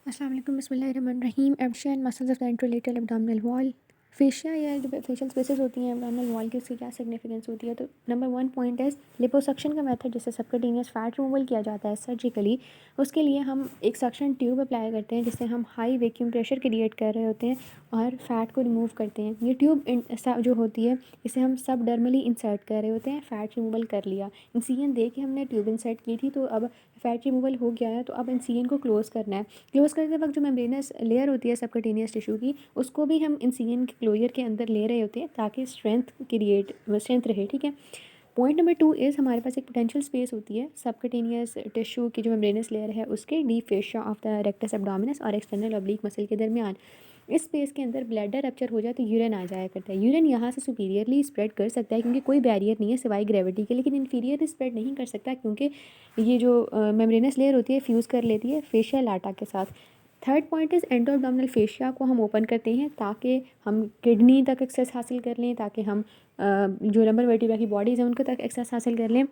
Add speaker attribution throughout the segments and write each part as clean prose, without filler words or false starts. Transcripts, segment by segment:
Speaker 1: अस्सलाम वालेकुम बिस्मिल्लाहिर्रहमानिर्रहीम। Abduction muscles of the anterolateral abdominal wall. Fascia या जो फेशियल स्पेसेस होती हैं एब्डोमिनल वॉल की, उसकी क्या सिग्निफिकेंस होती है? तो नंबर 1 पॉइंट है लिपोसक्शन का मेथड, जिससे सबक्यूटेनियस फैट रिमूवल किया जाता है सर्जिकली। उसके लिए हम एक सक्शन ट्यूब अप्लाई करते हैं, जिससे हम हाई वैक्यूम प्रेशर क्रिएट कर रहे होते हैं और फैट को रिमूव करते हैं। ये ट्यूब जो होती है, इसे हम सबडर्मली इंसर्ट कर रहे होते हैं। फैट रिमूवल कर लिया, इंसिजन दे के हमने ट्यूब इंसर्ट की थी, तो अब फैट रिमूवल हो गया है। तो अब इंसिजन को क्लोज़ करना है। क्लोज़ करते वक्त जो मेम्ब्रेनस लेयर होती है सबक्यूटेनियस टिश्यू की, उसको भी हम इंसिजन के क्लोजर के अंदर ले रहे होते हैं, ताकि स्ट्रेंथ रहे। ठीक है। पॉइंट नंबर 2 इज़ हमारे पास एक पोटेंशियल स्पेस होती है सबक्यूटेनियस टिश्यू की, जो मेम्ब्रेनस लेयर है उसके deep fascia of the rectus abdominis और एक्सटर्नल ऑब्लिक मसल के दरमियान। इस स्पेस के अंदर ब्लैडर रप्चर हो जाए तो यूरिन आ जाया करता है। यूरिन यहाँ से सुपीरियरली स्प्रेड कर सकता है, क्योंकि कोई बैरियर नहीं है सिवाय ग्रेविटी के, लेकिन इन्फीरियर स्प्रेड नहीं कर सकता, क्योंकि ये जो मेम्ब्रेनस लेयर होती है फ्यूज़ कर लेती है फेशियल लाटा के साथ। Third point is endo abdominal fascia को हम ओपन करते हैं, ताकि हम किडनी तक एक्सेस हासिल कर लें, ताकि हम जो लंबर वर्टिब्रा की बॉडीज़ हैं उनको तक एक्सेस हासिल कर लें।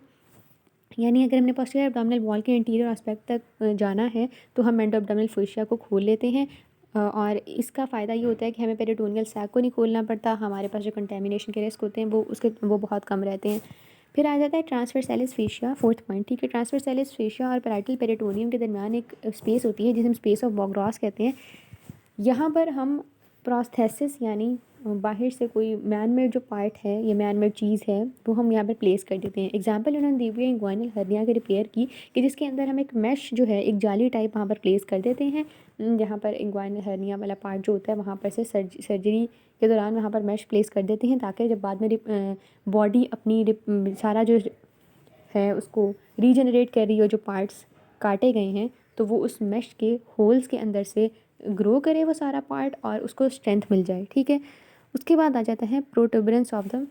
Speaker 1: यानी अगर हमने पोस्टीरियर एब्डोमिनल वॉल के इंटीरियर एस्पेक्ट तक जाना है, तो हम एंडो एब्डोमिनल फेशिया को खोल लेते हैं। और इसका फ़ायदा ये होता है कि हमें पेरिटोनियल सैक को नहीं खोलना पड़ता। हमारे पास जो कंटेमिनेशन के रिस्क होते हैं वो बहुत कम रहते हैं। फिर आ जाता है ट्रांसवर्सैलिस फेशिया, फोर्थ पॉइंट। ठीक है। ट्रांसवर्सैलिस फेशिया और पैराइटल पेरिटोनियम के दरमियान एक स्पेस होती है, जिसे हम स्पेस ऑफ बॉग्रॉस कहते हैं। यहाँ पर हम प्रोस्थेसिस यानी बाहर से कोई मैन मेड जो पार्ट है या मैन मेड चीज़ है, वो हम यहाँ पर प्लेस कर देते हैं। एग्जांपल उन्होंने दी हुई है इंग्वाइनल हर्निया की रिपेयर की, कि जिसके अंदर हम एक मैश जो है, एक जाली टाइप वहाँ पर प्लेस कर देते हैं। जहाँ पर इंग्वाइनल हर्निया वाला पार्ट जो होता है, वहाँ पर से सर्जरी के दौरान वहाँ पर मैश प्लेस कर देते हैं, ताकि जब बाद में बॉडी अपनी सारा जो है उसको रीजनरेट कर रही हो, जो पार्ट्स काटे गए हैं, तो वो उस मैश के होल्स के अंदर से ग्रो करे वो सारा पार्ट, और उसको स्ट्रेंथ मिल जाए। ठीक है। उसके बाद आ जाता है प्रोटूबरेंस ऑफ द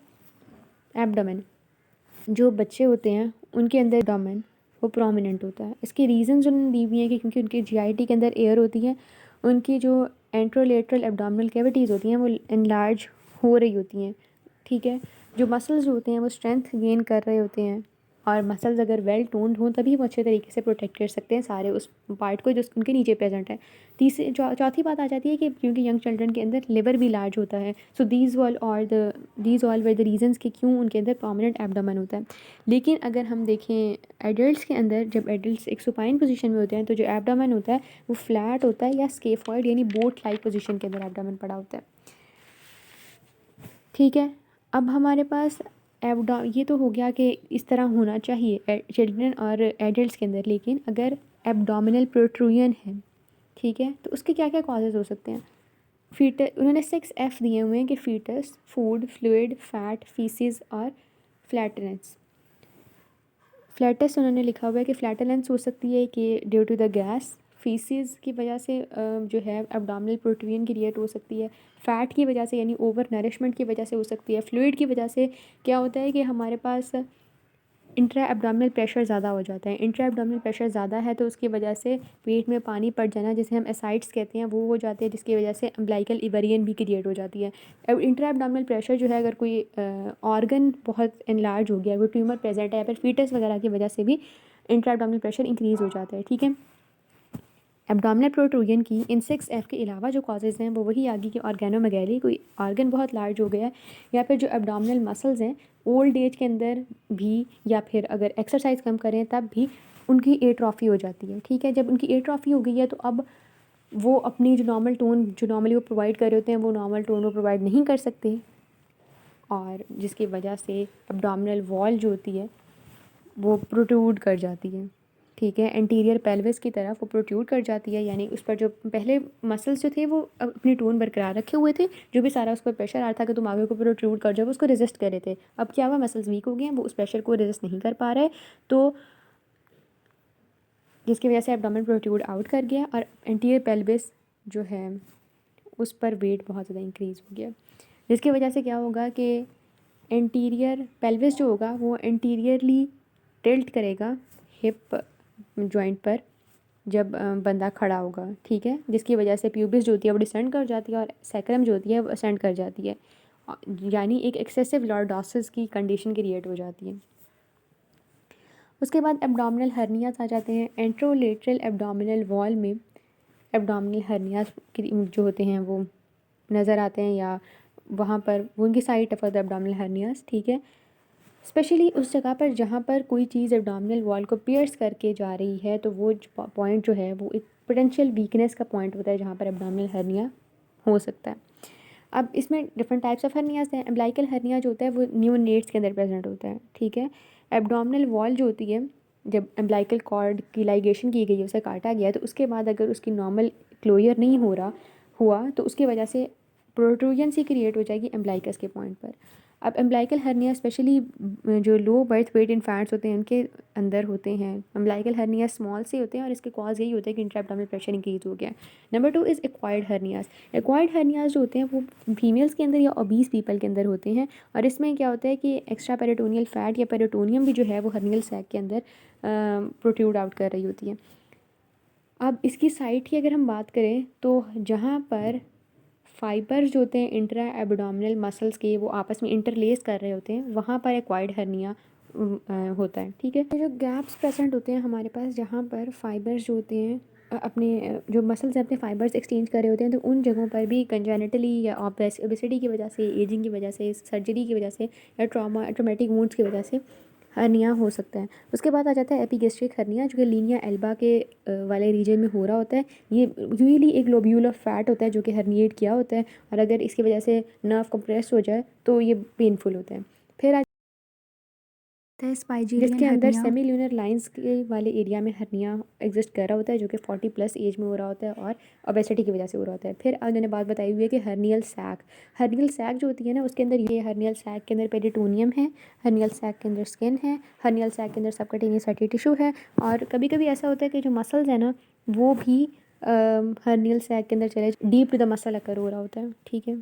Speaker 1: एब्डोमेन। जो बच्चे होते हैं उनके अंदर एब्डोमेन वो प्रोमिनेंट होता है। इसकी रीजंस उन्होंने दी हुई हैं कि क्योंकि उनकी जीआईटी के अंदर एयर होती है, उनकी जो एंट्रोलेटरल एब्डोमिनल कैविटीज़ होती हैं वो एनलार्ज हो रही होती हैं। ठीक है। जो मसल्स होते हैं वो स्ट्रेंथ गेन कर रहे होते हैं, और मसल्स अगर वेल टोन्ड हों तभी वो अच्छे तरीके से प्रोटेक्ट कर सकते हैं सारे उस पार्ट को जो उनके नीचे प्रेजेंट है। चौथी बात आ जाती है कि क्योंकि यंग चिल्ड्रन के अंदर लिवर भी लार्ज होता है, so these all were the reasons कि क्यों उनके अंदर प्रोमिनेंट एब्डोमेन होता है। लेकिन अगर हम देखें एडल्ट्स के अंदर, जब एडल्ट्स एक सुपाइन पोजीशन में होते हैं, तो जो एब्डोमेन होता है वो फ्लैट होता है, या स्केफॉइड यानी बोट लाइक पोजीशन के अंदर एब्डोमेन पड़ा होता है। ठीक है। अब हमारे पास ये तो हो गया कि इस तरह होना चाहिए चिल्ड्रन और एडल्ट्स के अंदर। लेकिन अगर एब्डोमिनल प्रोट्रूजन है, ठीक है, तो उसके क्या क्या कॉजेज़ हो सकते हैं? उन्होंने 6F दिए हुए हैं कि foetus, food, fluid, fat, faeces और फ्लैटनेंस। फ्लैटस उन्होंने लिखा हुआ है कि फ्लैटनेंस हो सकती है कि due to the gas. Faeces की वजह से जो है एब्डोमिनल प्रोट्रूजन क्रिएट हो सकती है। फ़ैट की वजह से यानी ओवर नरिशमेंट की वजह से हो सकती है। फ्लूइड की वजह से क्या होता है कि हमारे पास इंट्रा एब्डोमिनल प्रेशर ज़्यादा हो जाता है। इंट्रा एब्डोमिनल प्रेशर ज़्यादा है तो उसकी वजह से पेट में पानी पड़ जाना, जिसे हम एसाइड्स कहते हैं, वो हो जाते हैं, जिसकी वजह से अम्बिलिकल इवेरियन भी क्रिएट हो जाती है। अब इंट्रा एब्डोमिनल प्रेशर जो है, अगर कोई ऑर्गन बहुत एनलार्ज हो गया, कोई ट्यूमर प्रेजेंट है, या फिर फीटस वगैरह की वजह से भी इंट्रा एब्डोमिनल प्रेशर इंक्रीज़ हो जाता है। ठीक है। एब्डोमिनल प्रोट्रूजन की इन 6F के अलावा जो कॉजेज़ हैं वो वही आगे की ऑर्गेनोमेगैली, कोई ऑर्गन बहुत लार्ज हो गया है, या फिर जो एब्डोमिनल मसल्स हैं ओल्ड एज के अंदर भी, या फिर अगर एक्सरसाइज कम करें तब भी उनकी एट्रॉफी हो जाती है। ठीक है। जब उनकी एट्रॉफी हो गई है, तो अब वो अपनी जो नॉर्मल टोन जो नॉर्मली वो प्रोवाइड कर रहे होते हैं, वो नॉर्मल टोन वो प्रोवाइड नहीं कर सकते, और जिसकी वजह से एब्डोमिनल वॉल जो होती है वो प्रोट्रूड कर जाती है। ठीक है। एंटीरियर पेल्विस की तरफ वो प्रोट्रूड कर जाती है, यानी उस पर जो पहले मसल्स जो थे वो अपनी टोन बरकरार रखे हुए थे, जो भी सारा उस पर प्रेशर आ रहा था कि तुम आगे को प्रोट्रूड कर जाओ, उसको रेजिस्ट कर रहे थे। अब क्या हुआ, मसल्स वीक हो गए हैं, वो उस प्रेशर को रेजिस्ट नहीं कर पा रहे, तो जिसकी वजह से एब्डोमेन प्रोट्रूड आउट कर गया, और एंटीरियर पेल्विस जो है उस पर वेट बहुत ज़्यादा इंक्रीज़ हो गया, जिसकी वजह से क्या होगा कि एंटीरियर पेल्विस जो होगा वो एंटीरियरली टिल्ट करेगा हिप जॉइंट पर जब बंदा खड़ा होगा। ठीक है। जिसकी वजह से प्यूबिस जो होती है वो डिसेंड कर जाती है, और सैक्रम जो होती है वो असेंड कर जाती है, यानी एक एक्सेसिव लॉर्डोसिस की कंडीशन क्रिएट हो जाती है। उसके बाद एब्डोमिनल हर्नियास आ जाते हैं। एंट्रोलेटरल एब्डोमिनल वॉल में एब्डोमिनल हर्नियाज जो होते हैं वो नज़र आते हैं, या वहाँ पर वो उनकी site of the abdominal hernias, ठीक है। स्पेशली उस जगह पर जहाँ पर कोई चीज़ एब्डोमिनल वॉल को पियर्स करके जा रही है, तो वो पॉइंट जो है वो एक पोटेंशियल वीकनेस का पॉइंट होता है जहाँ पर एब्डोमिनल हर्निया हो सकता है। अब इसमें डिफरेंट टाइप्स ऑफ हर्नियाज हैं। एम्ब्लाइकल हर्निया जो होता है वो न्यूनेट्स के अंदर प्रेजेंट होता है, ठीक है। एब्डोमिनल वॉल जो होती है, जब एम्ब्लाइकल कॉर्ड की लाइगेशन की गई है, उसे काटा गया है, तो उसके बाद अगर उसकी नॉर्मल क्लोजर नहीं हुआ तो उसकी वजह से प्रोट्रूजन सी क्रिएट हो जाएगी एम्ब्लाइकस के पॉइंट पर। अब एम्ब्लाइकल हर्निया स्पेशली जो लो बर्थ वेट इन्फेंट्स होते हैं उनके अंदर होते हैं। एम्ब्लाइकल हर्निया स्मॉल से होते हैं और इसके कॉज यही होता है कि इंट्राएब्डोमिनल प्रेशर इंक्रीज हो गया है। Number 2 is acquired hernias. Acquired hernias जो होते हैं वो फीमेल्स के अंदर या ओबीस पीपल के अंदर होते हैं, और इसमें क्या होता है कि एक्स्ट्रा पेरिटोनियल फैट या पेरिटोनियम भी जो है वो हर्नियल सैक के अंदर प्रोट्रूड आउट कर रही होती है। अब इसकी साइट की अगर हम बात करें तो जहाँ पर फाइबर्स जो होते हैं इंट्रा एब्डोमिनल मसल्स के, वो आपस में इंटरलेस कर रहे होते हैं, वहाँ पर एक्वायर्ड हर्निया होता है, ठीक है। तो जो गैप्स प्रेजेंट होते हैं हमारे पास, जहाँ पर फाइबर्स जो होते हैं अपने जो मसल्स हैं अपने फाइबर्स एक्सचेंज कर रहे होते हैं, तो उन जगहों पर भी कंजेनिटली या ओबेसिटी की वजह से, एजिंग की वजह से, सर्जरी की वजह से, या ट्रॉमेटिक वुंड्स की वजह से हर्निया हो सकता है। उसके बाद आ जाता है एपिगेस्ट्रिक हर्निया, जो कि लीनिया एल्बा के वाले रीजन में हो रहा होता है। ये यूजुअली एक लोब्यूल ऑफ फैट होता है जो कि हर्निएट किया होता है, और अगर इसकी वजह से नर्व कंप्रेस हो जाए तो ये पेनफुल होता है। फिर
Speaker 2: स्पाइजीलियन
Speaker 1: जिसके अंदर
Speaker 2: हर्निया
Speaker 1: सेमी ल्यूनर लाइंस के वाले एरिया में हर्निया एग्जिस्ट कर रहा होता है, जो कि 40+ एज में हो रहा होता है और ओबेसिटी की वजह से हो रहा होता है। फिर आज मैंने बात बताई हुई है कि हर्नियल सैक जो होती है ना, उसके अंदर ये हर्नियल सैक के अंदर पेरिटोनियम है, हर्नियल सैक के अंदर स्किन है, हर्नियल सैक के अंदर सबकटेनियस फैटी टिश्यू है, और कभी कभी ऐसा होता है कि जो मसल्स है ना वो भी हर्नियल सैक के अंदर चले डीप टू द मसल अकर हो रहा होता है, ठीक है।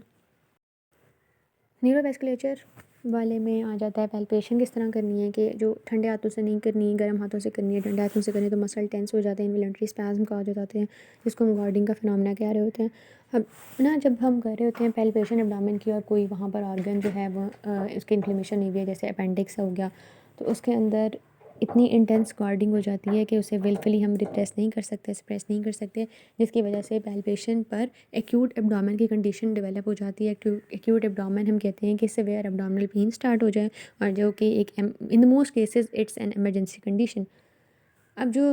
Speaker 1: न्यूरोवेस्कुलेचर वाले में आ जाता है पैल्पेशन किस तरह करनी है, कि जो ठंडे हाथों से नहीं करनी है, गर्म हाथों से करनी है। ठंडे हाथों से करनी तो मसल टेंस हो जाते हैं, इन्वॉलंटरी स्पैज्म कहा जाते हैं, जिसको हम गार्डिंग का फिनोमेना कह रहे होते हैं। अब ना जब हम कर रहे होते हैं पैल्पेशन एब्डोमेन की, और कोई वहाँ पर ऑर्गन जो है वो इसकी इन्फ्लेमेशन हुई है, जैसे अपेंडिक्स हो गया, तो उसके अंदर इतनी इंटेंस गार्डिंग हो जाती है कि उसे विलफुली हम रिप्रेस नहीं कर सकते, सप्रेस नहीं कर सकते, जिसकी वजह से पैल्पेशन पर एक्यूट एब्डोमेन की कंडीशन डेवलप हो जाती है। एक्यूट एब्डोमेन हम कहते हैं कि सिवियर एब्डोमिनल पेन स्टार्ट हो जाए, और जो कि एक in the most cases it's an emergency condition. अब जो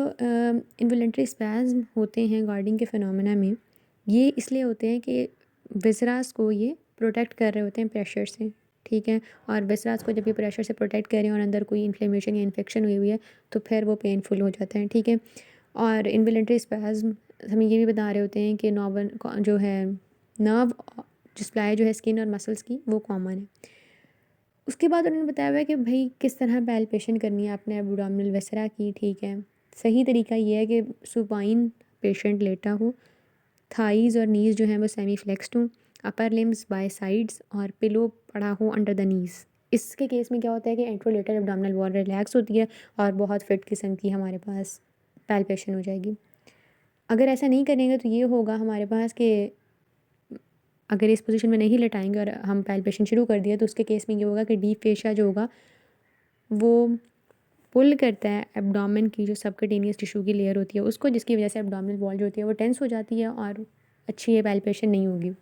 Speaker 1: इन्वॉलंटरी स्पैज्म होते हैं गार्डिंग के फिनोमेना में, ये इसलिए होते हैं कि विसरास को ये प्रोटेक्ट कर रहे होते हैं प्रेशर से, ठीक है। और विसरास को जब ये प्रेशर से प्रोटेक्ट करें और अंदर कोई इन्फ्लेमेशन या इन्फेक्शन हुई है तो फिर वो पेनफुल हो जाता है, ठीक है। और इन्वॉलंटरी स्पैज्म हमें ये भी बता रहे होते हैं कि नॉर्मल जो है नर्व जो सप्लाई जो है स्किन और मसल्स की वो कॉमन है। उसके बाद उन्होंने बताया हुआ है कि भाई किस तरह पैल्पेशन करनी है आपने एब्डोमिनल वेसरा की, ठीक है। सही तरीका ये है कि सुपाइन पेशेंट लेटा हो, थाइज़ और नीज़ जो हैं वो सेमी फ्लेक्स्ड हों, अपर लिम्स बाय साइड्स, और पिलो पड़ा हो अंडर द नीज़। इसके केस में क्या होता है कि एंट्रोलेटर एब्डोमिनल वॉल रिलैक्स होती है और बहुत फिट किस्म की हमारे पास पैल्पेशन हो जाएगी। अगर ऐसा नहीं करेंगे तो ये होगा हमारे पास कि अगर इस पोजीशन में नहीं लेटाएंगे और हम पैल्पेशन शुरू कर दिया, तो उसके केस में ये होगा कि डीप फेशिया जो होगा वो पुल करता है एब्डोमेन की जो सबकटेनियस टिश्यू की लेयर होती है उसको, जिसकी वजह से एब्डोमिनल वॉल जो होती है वो टेंस हो जाती है और अच्छी ये पैल्पेशन नहीं होगी।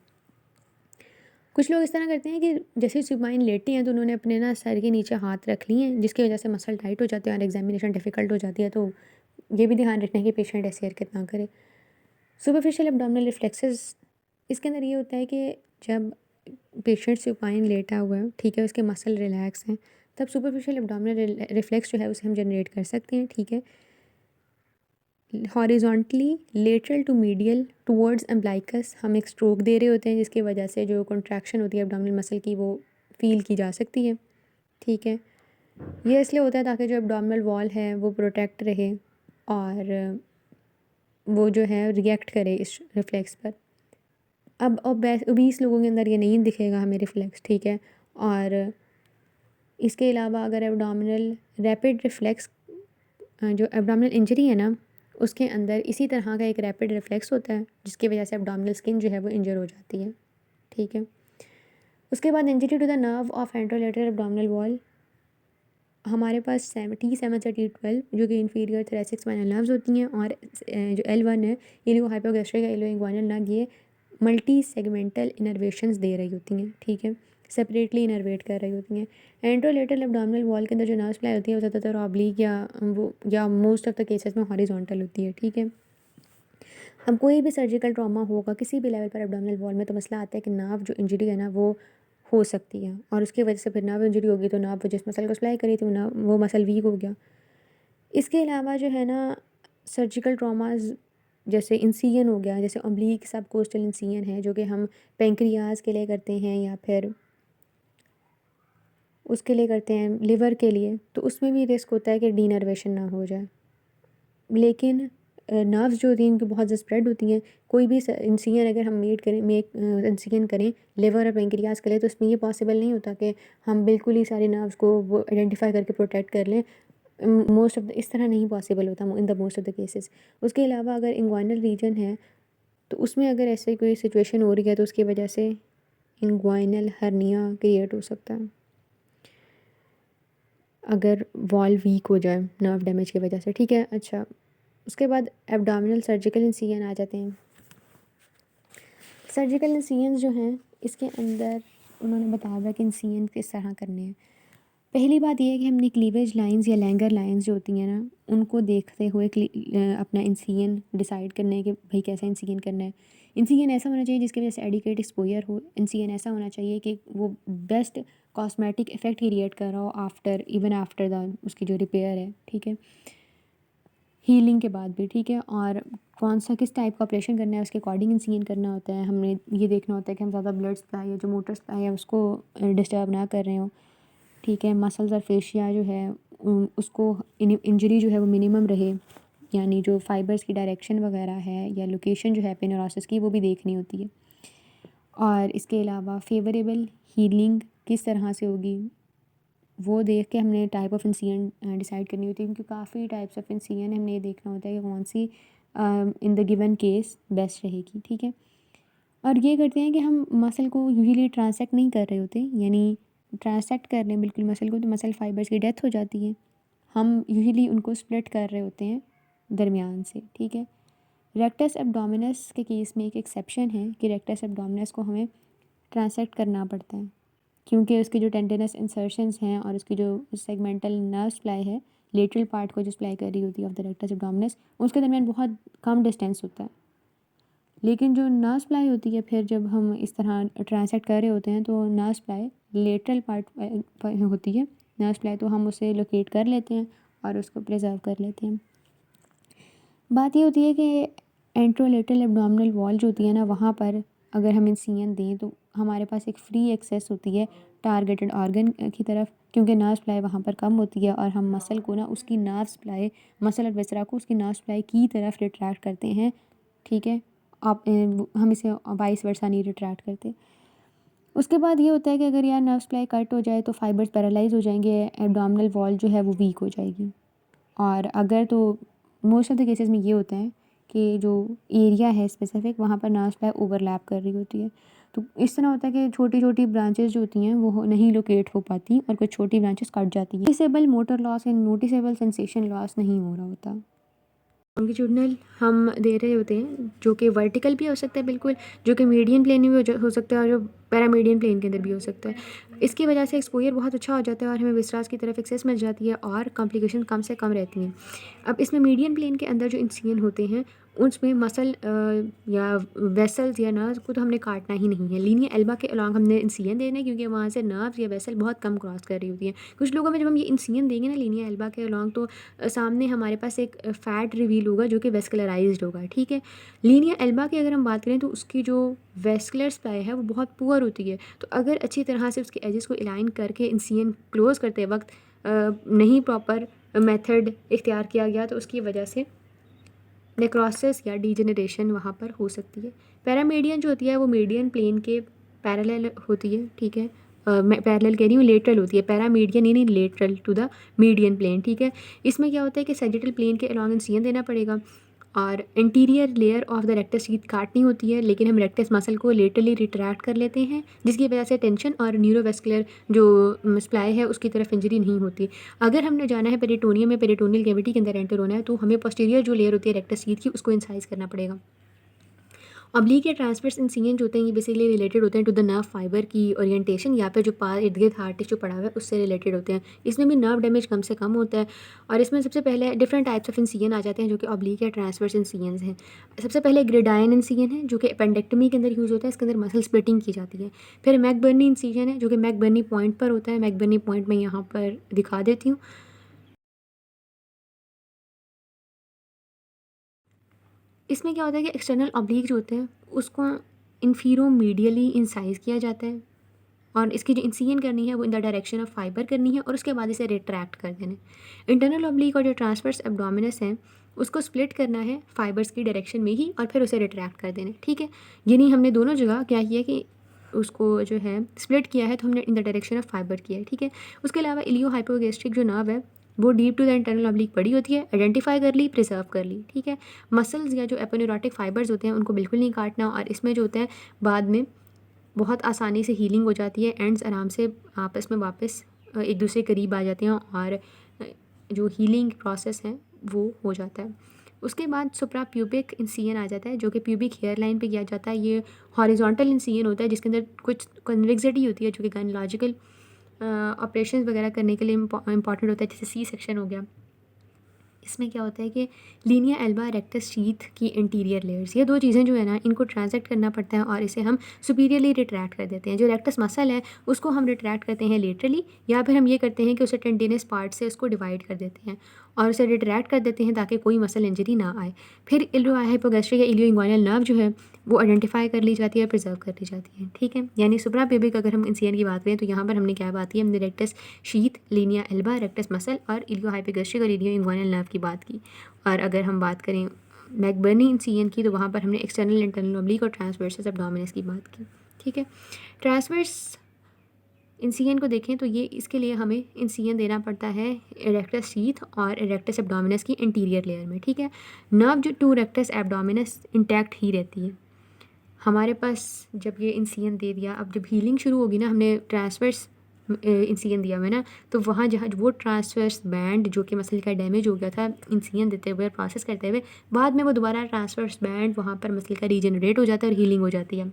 Speaker 1: कुछ लोग इस तरह करते हैं कि जैसे सुपाइन लेटी हैं तो उन्होंने अपने ना सर के नीचे हाथ रख लिए हैं, जिसकी वजह से मसल टाइट हो जाते हैं और एग्जामिनेशन डिफ़िकल्ट हो जाती है। तो ये भी ध्यान रखना है कि पेशेंट ऐसी हरकत ना करे। सुपरफिशियल एब्डोमिनल रिफ्लेक्सेस, इसके अंदर ये होता है कि जब पेशेंट सुपाइन लेटा हुआ है, ठीक है, उसके मसल रिलैक्स हैं, तब सुपरफिशियल एब्डोमिनल रिफ्लेक्स जो है उसे हम जनरेट कर सकते हैं, ठीक है। Horizontally lateral to medial towards umbilicus हम एक स्ट्रोक दे रहे होते हैं, जिसकी वजह से जो कॉन्ट्रैक्शन होती है एब्डोमिनल मसल की वो फील की जा सकती है, ठीक है। ये इसलिए होता है ताकि जो एब्डोमिनल वॉल है वो प्रोटेक्ट रहे और वो जो है रिएक्ट करे इस रिफ्लेक्स पर। अब ओबीस लोगों के अंदर ये नहीं दिखेगा हमें रिफ्लेक्स, ठीक है। और इसके अलावा अगर एब्डोमिनल रैपिड रिफ्लेक्स जो एब्डोमिनल इंजरी है ना, उसके अंदर इसी तरह का एक रैपिड रिफ्लेक्स होता है, जिसकी वजह से एब्डोमिनल स्किन जो है वो इंजर हो जाती है, ठीक है। उसके बाद injury to the nerve of anterolateral abdominal wall, हमारे पास T7 से T12 जो कि इंफीरियर थोरेसिक स्पाइनल नर्व्स होती हैं, और जो L1 है इलियो हाइपोगैस्ट्रिक इलियो इंग्वाइनल नर्व, ये मल्टी सेगमेंटल इनर्वेशंस दे रही होती हैं, ठीक है, सेपरेटली इनर्वेट कर रही होती हैं। एंट्रोलेटरल एब्डोमिनल वॉल के अंदर जो नर्व सप्लाई होती है वो ज़्यादातर ऑब्लिक या मोस्ट ऑफ द केसेस में हॉरिजॉन्टल होती है, ठीक है। अब कोई भी सर्जिकल ट्रॉमा होगा किसी भी लेवल पर एब्डोमिनल वॉल में, तो मसला आता है कि नर्व जो इंजरी है ना वो हो सकती है, और उसकी वजह से फिर नर्व इंजरी होगी तो नर्व जिस मसल को सप्लाई करी थी वो मसल वीक हो गया। इसके अलावा जो है ना सर्जिकल ट्रॉमाज जैसे इंसिजन हो गया, जैसे ऑब्लिक सब कोस्टल इंसिजन है जो कि हम पेंक्रियाज के लिए करते हैं या फिर उसके लिए करते हैं लिवर के लिए, तो उसमें भी रिस्क होता है कि डीनर्वेशन ना हो जाए। लेकिन नर्व्स जो होती हैं इनकी बहुत ज़्यादा स्प्रेड होती हैं। कोई भी इंसिजन अगर हम इंसिजन करें लिवर और पेंक्रियाज के लिए, तो इसमें ये पॉसिबल नहीं होता कि हम बिल्कुल ही सारे नर्व्स को वो आइडेंटिफाई करके प्रोटेक्ट कर लें। मोस्ट ऑफ द इस तरह नहीं पॉसिबल होता in the most of the cases. उसके अलावा अगर इंग्वाइनल रीजन है तो उसमें अगर ऐसे कोई सिचुएशन हो रही है तो उसकी वजह से इंग्वाइनल हर्निया क्रिएट हो सकता है अगर वॉल वीक हो जाए नर्व डैमेज की वजह से, ठीक है। अच्छा, उसके बाद एब्डोमिनल सर्जिकल इंसिजन आ जाते हैं। सर्जिकल इंसिजन जो हैं इसके अंदर उन्होंने बताया हुआ कि इंसिजन किस तरह करने हैं। पहली बात यह है कि हमने क्लीवेज लाइंस या लैंगर लाइंस जो होती हैं ना उनको देखते हुए अपना इंसिजन डिसाइड करना है कि भाई कैसा इंसिजन करना है। इंसिजन ऐसा होना चाहिए जिसकी वजह से एडिकेट एक्सपोजर हो। इंसिजन ऐसा होना चाहिए कि वो बेस्ट कॉस्मेटिक इफ़ेक्ट क्रिएट कर रहा हो आफ्टर द उसकी जो रिपेयर है, ठीक है, हीलिंग के बाद भी, ठीक है। और कौन सा किस टाइप का ऑपरेशन करना है उसके अकॉर्डिंग इंसिजन करना होता है। हमने ये देखना होता है कि हम ज़्यादा ब्लड सप्लाई या जो मोटर सप्लाई है उसको डिस्टर्ब ना कर रहे हो, ठीक है। मसल्स और फेशिया जो है उसको इंजरी जो है वो मिनिमम रहे, यानी जो फाइबर्स की डायरेक्शन वगैरह है या लोकेशन जो है पेनोरासिस की वो भी देखनी होती है। और इसके अलावा फेवरेबल हीलिंग किस तरह से होगी वो देख के हमने टाइप ऑफ इंसिजन डिसाइड करनी होती है, क्योंकि काफ़ी टाइप्स ऑफ इंसिजन हमने ये देखना होता है कि कौन सी in the given case best रहेगी, ठीक है। और ये करते हैं कि हम मसल को यूजुअली ट्रांसेक्ट नहीं कर रहे होते, यानी ट्रांसेक्ट कर रहे हैं बिल्कुल मसल को तो मसल फाइबर्स की डेथ हो जाती है। हम यूजुअली उनको स्प्लिट कर रहे होते हैं दरमियान से, ठीक है। रेक्टस एब्डोमिनस के केस में एक एक्सेप्शन है कि रेक्टस एब्डोमिनस को हमें ट्रांसेक्ट करना पड़ता है, क्योंकि उसकी जो टेंडनस इंसर्शंस हैं और उसकी जो सेगमेंटल नर्व सप्लाई है लेटरल पार्ट को जो सप्लाई कर रही होती है ऑफ द रेक्टस एब्डोमिनस, उसके दरमियान बहुत कम डिस्टेंस होता है। लेकिन जो नर्व सप्लाई होती है फिर जब हम इस तरह ट्रांसेक्ट कर रहे होते हैं तो नर्व सप्लाई लेटरल पार्ट होती है नर्व सप्लाई, तो हम उसे लोकेट कर लेते हैं और उसको प्रिजर्व कर लेते हैं। बात ये होती है कि एंट्रोलेटरल एब्डोमिनल वॉल जो होती है ना वहाँ पर अगर हम इंसिजन दें तो हमारे पास एक फ्री एक्सेस होती है टारगेटेड ऑर्गन की तरफ, क्योंकि नर्व सप्लाई वहाँ पर कम होती है और हम मसल को ना उसकी नर्व सप्लाई मसल और वेसरा को उसकी नर्व सप्लाई की तरफ रिट्रैक्ट करते हैं, ठीक है। आप हम इसे वाइस वर्सा नहीं रिट्रैक्ट करते। उसके बाद ये होता है कि अगर यार नर्व सप्लाई कट हो जाए तो फाइबर्स पैरालाइज हो जाएंगे, एब्डोमिनल वॉल जो है वो वीक हो जाएगी। और अगर तो मोस्ट ऑफ द केसेस में ये होता है कि जो एरिया है स्पेसिफिक वहाँ पर नर्व सप्लाई ओवरलैप कर रही होती है, तो इस तरह होता है कि छोटी छोटी ब्रांचेस जो होती हैं वो नहीं लोकेट हो पाती और कुछ छोटी ब्रांचेस कट जाती हैं। Noticeable motor loss and noticeable sensation loss नहीं हो रहा होता। लॉन्गिट्यूडनल हम दे रहे होते हैं जो कि वर्टिकल भी हो सकता है बिल्कुल, जो कि मीडियन प्लेन में भी हो सकता है और जो पैरामीडियन प्लेन के अंदर भी हो सकता है। इसकी वजह से एक्सपोजर बहुत अच्छा हो जाता है और हमें विसरास की तरफ एक्सेस मिल जाती है और कॉम्प्लिकेशन कम से कम रहती हैं। अब इसमें मीडियन प्लेन के अंदर जो इंसिजन होते हैं उसमें मसल या वेसल्स या नर्व्स को तो हमने काटना ही नहीं है। लीनियर एल्बा के अलॉन्ग हमने इंसिजन देना है, क्योंकि वहाँ से नर्व्स या वेसल बहुत कम क्रॉस कर रही होती हैं। कुछ लोगों में जब हम ये इंसिजन देंगे ना लीनियर एल्बा के अलॉन्ग तो सामने हमारे पास एक फ़ैट रिवील होगा जो कि वेस्कुलराइज्ड होगा, ठीक है। लीनियर एल्बा की अगर हम बात करें तो उसकी जो वेस्कुलर सप्लाई है वो बहुत पुअर होती है, तो अगर अच्छी तरह से उसके एजेस को अलाइन करके इंसिजन क्लोज करते वक्त नहीं प्रॉपर मेथड इख्तियार किया गया तो उसकी वजह से नेक्रोसिस या डीजेनरेशन वहाँ पर हो सकती है। पैरामीडियन जो होती है वो मीडियन प्लेन के पैरेलल होती है, ठीक है। मैं पैरेलल कह रही हूँ, लेटरल होती है, पैरामीडियन यानी lateral to the median plane, ठीक है। इसमें क्या होता है कि सैजिटल प्लेन के अलॉन्ग इंसिजन देना पड़ेगा और anterior layer of the rectus sheath काटनी होती है, लेकिन हम रेक्टस मसल को लेटरली रिट्रैक्ट कर लेते हैं, जिसकी वजह से टेंशन और न्यूरोवेस्कुलर जो सप्लाई है उसकी तरफ इंजरी नहीं होती। अगर हमने जाना है पेरिटोनियम में, पेरिटोनियल कैविटी के अंदर एंटर होना है, तो हमें पोस्टीरियर जो लेयर होती है रेक्टस शीथ की उसको इंसाइज करना पड़ेगा। ऑब्लिक या ट्रांसवर्स इंसिजन जो होते हैं ये बेसिकली रिलेटेड होते हैं टू द नर्व फाइबर की ओरिएंटेशन, या फिर जो इर्द गिर्द हार्ट टिश्यू पड़ा हुआ है उससे रिलेटेड होते हैं। इसमें भी नर्व डैमेज कम से कम होता है। और इसमें सबसे पहले डिफरेंट टाइप्स ऑफ इंसिजन आ जाते हैं जो कि ऑब्लिक या ट्रांसवर्स इंसिजन हैं। सबसे पहले ग्रेडाइन इंसिजन है जो कि एपेंडेक्टमी के अंदर यूज़ होता है, इसके अंदर मसल स्प्लिटिंग की जाती है। फिर मैकबर्नी इंसिजन है जो कि मैकबर्नी पॉइंट पर होता है। मैकबर्नी पॉइंट मैं यहाँ पर दिखा देती हूँ। इसमें क्या होता है कि एक्सटर्नल ऑब्लिक जो होते हैं उसको इन्फीरोमीडियली इंसाइज किया जाता है, और इसकी जो इंसिजन करनी है वो in the direction of fibre करनी है, और उसके बाद इसे रिट्रैक्ट कर देना है। इंटरनल ऑब्लिक और जो ट्रांसवर्स एब्डोमिनस है उसको स्प्लिट करना है फाइबर्स की डायरेक्शन में ही, और फिर उसे रिट्रैक्ट कर देना है। ठीक है, यानी हमने दोनों जगह क्या किया कि उसको जो है स्प्लिट किया है, तो हमने in the direction of fibre किया है। ठीक है, उसके अलावा इलियो हाइपोगैस्ट्रिक जो नर्व है वो deep to the internal oblique पड़ी होती है, आइडेंटिफाई कर ली, प्रिजर्व कर ली। ठीक है, मसल्स या जो एपोन्यूरोटिक फाइबर्स होते हैं उनको बिल्कुल नहीं काटना, और इसमें जो होता है बाद में बहुत आसानी से हीलिंग हो जाती है। एंड्स आराम से आपस में वापस एक दूसरे के करीब आ जाते हैं, और जो हीलिंग प्रोसेस है वो हो जाता है। उसके बाद सुप्रा प्यूबिक इंसिजन आ जाता है जो कि प्यूबिक हेयर लाइन पे किया जाता है। ये हॉरिजॉन्टल इंसिजन होता है जिसके अंदर कुछ कन्वेक्सिटी होती है जो कि गायनोलॉजिकल ऑपरेशन वगैरह करने के लिए इंपॉर्टेंट होता है, जैसे सी सेक्शन हो गया। इसमें क्या होता है कि लीनिया एल्बा रेक्टस शीथ की इंटीरियर लेयर्स, ये दो चीज़ें जो है ना इनको ट्रांसैक्ट करना पड़ता है, और इसे हम सुपीरियरली रिट्रैक्ट कर देते हैं। जो रेक्टस मसल है उसको हम रिट्रैक्ट करते हैं लेटरली, या फिर हम ये करते हैं कि उसे टेंडिनस पार्ट से उसको डिवाइड कर देते हैं और उसे रिट्रैक्ट कर देते हैं ताकि कोई मसल इंजरी ना आए। फिर इलियो हाइपोगैस्ट्रिक या इलियो इंग्वाइनल नर्व जो है वो आइडेंटिफाई कर ली जाती है, प्रिजर्व कर ली जाती है। ठीक है, यानी सुप्रा प्यूबिक अगर हम इंसिजन की बात करें तो यहाँ पर हमने क्या बात की, हमने rectus sheath, Linnaea Elba, rectus muscle और इलियो हाइपोगैस्ट्रिक और इलियो इंग्वाइनल नर्व की बात की। और अगर हम बात करें मैकबर्नी इंसिजन की तो वहाँ पर हमने एक्सटर्नल इंटरनल ऑब्लिक और ट्रांसवर्स एब्डोमिनस की बात की। ठीक है, ट्रांसवर्स इंसिजन को देखें तो ये इसके लिए हमें इंसिजन देना पड़ता है रेक्टस शीथ और रेक्टस एब्डोमिनस की इंटीरियर लेयर में। ठीक है, नर्व जो टू रेक्टस एब्डोमिनस इंटैक्ट ही रहती है हमारे पास। जब ये इंसिजन दे दिया, अब जब हीलिंग शुरू होगी ना, हमने ट्रांसवर्स इंसिजन दिया हुआ है ना, तो वहाँ जहाँ वो ट्रांसवर्स बैंड जो कि मसल का डैमेज हो गया था इंसिजन देते हुए, प्रोसेस करते हुए, बाद में वो दोबारा ट्रांसवर्स बैंड वहाँ पर मसल का रीजनरेट हो जाता है और हीलिंग हो जाती है।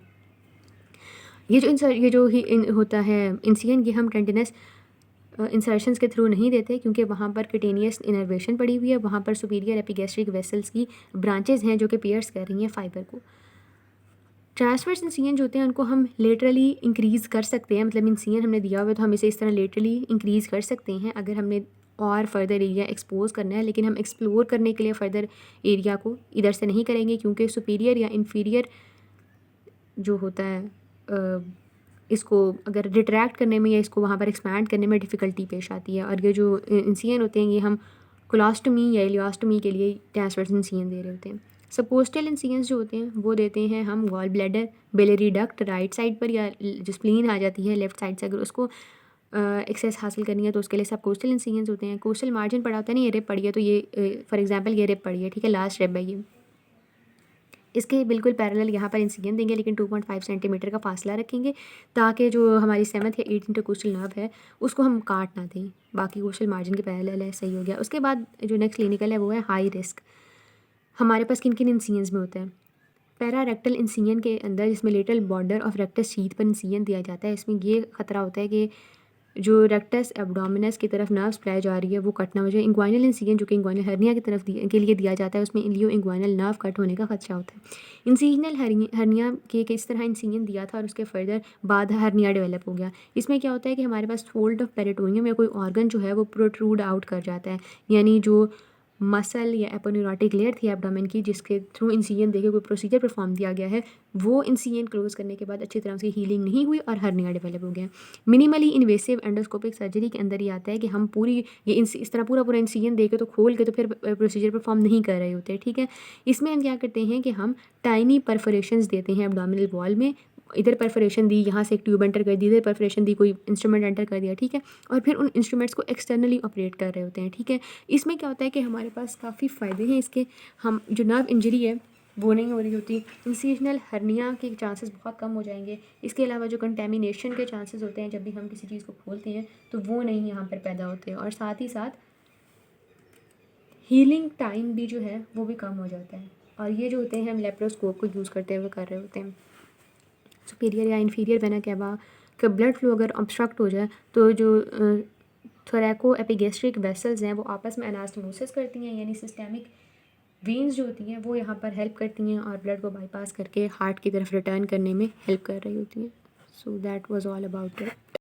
Speaker 1: होता है इंसिजन, ये हम टेंडिनस इंसर्शंस के थ्रू नहीं देते क्योंकि वहाँ पर किटेनियस इनर्वेशन पड़ी हुई है, वहाँ पर सुपीरियर एपिगैस्ट्रिक वेसल्स की ब्रांचेज हैं जो कि पियर्स कर रही हैं फाइबर को। ट्रांसवर्स इंसिजन जो होते हैं उनको हम लेटरली इंक्रीज़ कर सकते हैं, मतलब इंसिजन हमने दिया हुआ है तो हम इसे इस तरह लेटरली इंक्रीज़ कर सकते हैं अगर हमने और फर्दर एरिया एक्सपोज करना है। लेकिन हम एक्सप्लोर करने के लिए फ़र्दर एरिया को इधर से नहीं करेंगे क्योंकि सुपीरियर या इन्फीरियर जो होता है इसको अगर रिट्रैक्ट करने में या इसको वहाँ पर एक्सपैंड करने में डिफ़िकल्टी पेश आती है। और ये जो इंसिजन होते हैं ये हम कोलोस्टमी या इलियोस्टमी के लिए ट्रांसवर्स इंसिजन दे रहे होते हैं। सपोस्टल इंसिजन्स जो होते हैं वो देते हैं हम gall bladder, biliary duct right side पर, या जो स्प्लीन आ जाती है लेफ्ट साइड से, अगर उसको एक्सेस हासिल करनी है तो उसके लिए सब कोस्टल इंसिजन्स होते हैं। कोस्टल मार्जिन पड़ा होता है ना, ये रिप पड़ी है तो ये फॉर एग्जांपल ये रिप पड़ी है, ठीक है, लास्ट रिप है ये, इसके बिल्कुल पैरेलल यहाँ पर इंसिजन देंगे लेकिन 2.5 सेंटीमीटर का फासला रखेंगे ताकि जो हमारी 7th या 8th इंटरकोस्टल नर्व है उसको हम काट ना दें। बाकी कोस्टल मार्जिन के पैरेलल है, सही हो गया। उसके बाद जो नेक्स्ट क्लिनिकल है वो है हाई रिस्क। हमारे पास किन किन इंसिजन्स में होता है? पैरा रेक्टल इंसिजन के अंदर जिसमें lateral border of rectus sheath पर इंसिजन दिया जाता है, इसमें ये खतरा होता है कि जो रेक्टस एब्डोमिनस की तरफ नर्व सप्लाई जा रही है वो कट ना हो जाए। इंग्वाइनल इंसिजन जो कि इंग्वाइनल हर्निया की तरफ के लिए दिया जाता है उसमें इलियो इंग्वाइनल नर्व कट होने का खदशा होता है। इंसिजनल हर्निया के किस तरह इंसिजन दिया था और उसके फर्दर बाद हर्निया डेवलप हो गया। इसमें क्या होता है कि हमारे पास फोल्ड ऑफ पेरिटोनियम या कोई ऑर्गन जो है वो प्रोट्रूड आउट कर जाता है, यानी जो मसल या एपोन्यूरोटिक लेयर थी एब्डोमेन की जिसके थ्रू इंसिजन देके कोई प्रोसीजर परफॉर्म किया गया है, वो इंसिजन क्लोज करने के बाद अच्छी तरह उसकी हीलिंग नहीं हुई और हर्निया डेवलप हो गया। मिनिमली इन्वेसिव एंडोस्कोपिक सर्जरी के अंदर ये आता है कि हम पूरी ये इस तरह पूरा इंसिजन दे के तो खोल के तो फिर प्रोसीजर परफॉर्म नहीं कर रहे होते, ठीक है। इसमें हम क्या करते हैं कि हम टाइनी परफोरेशंस देते हैं एब्डोमिनल वॉल में इधर परफोरेशन दी, यहाँ से एक ट्यूब एंटर कर दी, इधर परफोरेशन दी, कोई इंस्ट्रूमेंट एंटर कर दिया, ठीक है, और फिर उन इंस्ट्रूमेंट्स को एक्सटर्नली ऑपरेट कर रहे होते हैं, ठीक है। इसमें क्या होता है कि हमारे पास काफ़ी फ़ायदे हैं इसके, हम जो नर्व इंजरी है वो नहीं हो रही होती, इंसिजनल हर्निया के चांसेस बहुत कम हो जाएंगे। इसके अलावा जो कंटेमिनेशन के चांसेस होते हैं जब भी हम किसी चीज़ को खोलते हैं तो वो नहीं यहाँ पर पैदा होते हैं, और साथ ही साथ हीलिंग टाइम भी जो है वो भी कम हो जाता है। और ये जो होते हैं हम लेप्रोस्कोप को यूज़ करते हुए कर रहे होते हैं। सुपीरियर या इन्फीरियर वेना कैवा का ब्लड फ्लो अगर ऑब्स्ट्रक्ट हो जाए तो जो थोरैको एपिगेस्ट्रिक वेसल्स हैं वो आपस में एनास्टमोसिस करती हैं, यानी सिस्टेमिक वेन्स जो होती हैं वो यहाँ पर हेल्प करती हैं और ब्लड को बाईपास करके हार्ट की तरफ रिटर्न करने में हेल्प कर रही होती हैं। So that was all about that.